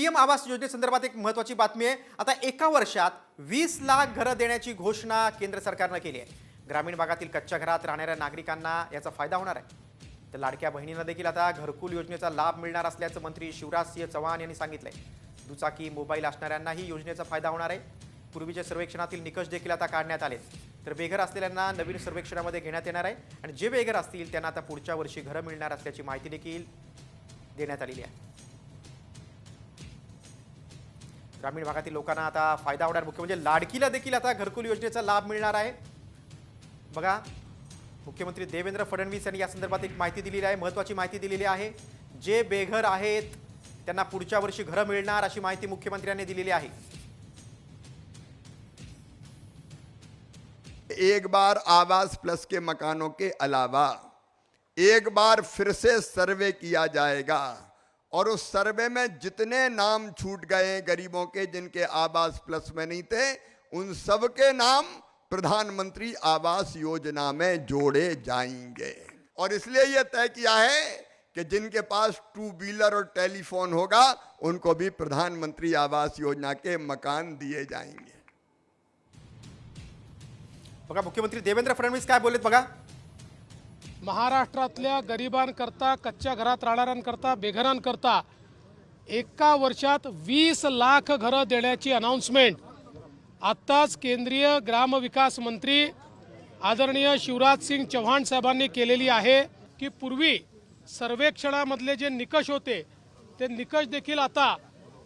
PM आवास योजनेसंदर्भात एक महत्त्वाची बातमी आहे। आता एका वर्षात 20 लाख घरं देण्याची घोषणा केंद्र सरकारने केली आहे। ग्रामीण भागातील कच्च्या घरात राहणाऱ्या नागरिकांना याचा फायदा होणार आहे। तर लाडक्या बहिणींना देखील आता घरकुल योजनेचा लाभ मिळणार असल्याचं मंत्री शिवराजसिंह चौहान यांनी सांगितलंय। दुचाकी मोबाईल असणाऱ्यांनाही योजनेचा फायदा होणार आहे। पूर्वीच्या सर्वेक्षणातील निकष देखील आता काढण्यात आले। तर बेघर असलेल्यांना नवीन सर्वेक्षणामध्ये घेण्यात येणार आहे आणि जे बेघर असतील त्यांना आता पुढच्या वर्षी घरं मिळणार असल्याची माहिती देखील देण्यात आलेली आहे। ग्रामीण भागातील लोकांना आता फायदा होणार। मुख्य म्हणजे लाडकीला देखील आता घरकुल योजनेचा लाभ मिळणार आहे। बघा, मुख्यमंत्री देवेंद्र फडणवीस यांनी या संदर्भात एक माहिती दिलेली आहे, महत्त्वाची माहिती दिलेली आहे। जे बेघर आहेत त्यांना पुढच्या वर्षी घरं मिळणार अशी माहिती मुख्यमंत्र्यांनी दिलेली आहे। एक बार आवास प्लस के मकानों के अलावा एक बार फिर से सर्वे किया जाएगा और उस सर्वे में जितने नाम छूट गए गरीबों के जिनके आवास प्लस में नहीं थे, उन सब के नाम प्रधानमंत्री आवास योजना में जोड़े जाएंगे। और इसलिए यह तय किया है कि जिनके पास टू व्हीलर और टेलीफोन होगा उनको भी प्रधानमंत्री आवास योजना के मकान दिए जाएंगे। बघा, मुख्यमंत्री देवेंद्र फडणवीस काय बोललेत बघा। महाराष्ट्रातल्या गरिबांकरता, कच्च्या घरात राहणाऱ्यांकरता, बेघरांकरता एका वर्षात 20 लाख घरं देण्याची अनाउन्समेंट आत्ताच केंद्रीय ग्रामविकास मंत्री आदरणीय शिवराज सिंग चौहान साहेबांनी केलेली आहे की पूर्वी सर्वेक्षणामधले जे निकष होते ते निकष देखील आता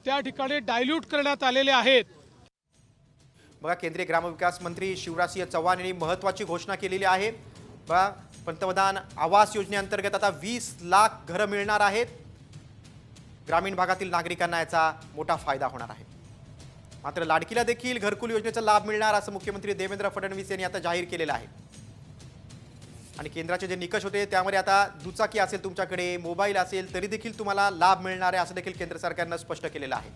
त्या ठिकाणी डायल्यूट करण्यात आलेले आहेत। बघा, केंद्रीय ग्रामविकास मंत्री शिवराजसिंह चौहान यांनी महत्त्वाची घोषणा केलेली आहे। बघा, पंतप्रधान आवास योजनेअंतर्गत आता 20 लाख घरं मिळणार आहेत। ग्रामीण भागातील नागरिकांना याचा मोठा फायदा होणार आहे। मात्र लाडकीला देखील घरकुल योजनेचा लाभ मिळणार असं मुख्यमंत्री देवेंद्र फडणवीस यांनी आता जाहीर केलेलं आहे। आणि केंद्राचे जे निकष होते त्यामध्ये आता दुचाकी असेल, तुमच्याकडे मोबाईल असेल तरी देखील तुम्हाला लाभ मिळणार आहे असं देखील केंद्र सरकारनं स्पष्ट केलेलं आहे।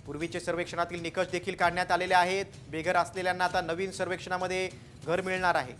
पूर्वीचे सर्वेक्षणातील निकष देखील काढण्यात आलेले आहेत। बेघर असलेल्यांना आता नवीन सर्वेक्षणामध्ये घर मिळणार आहे।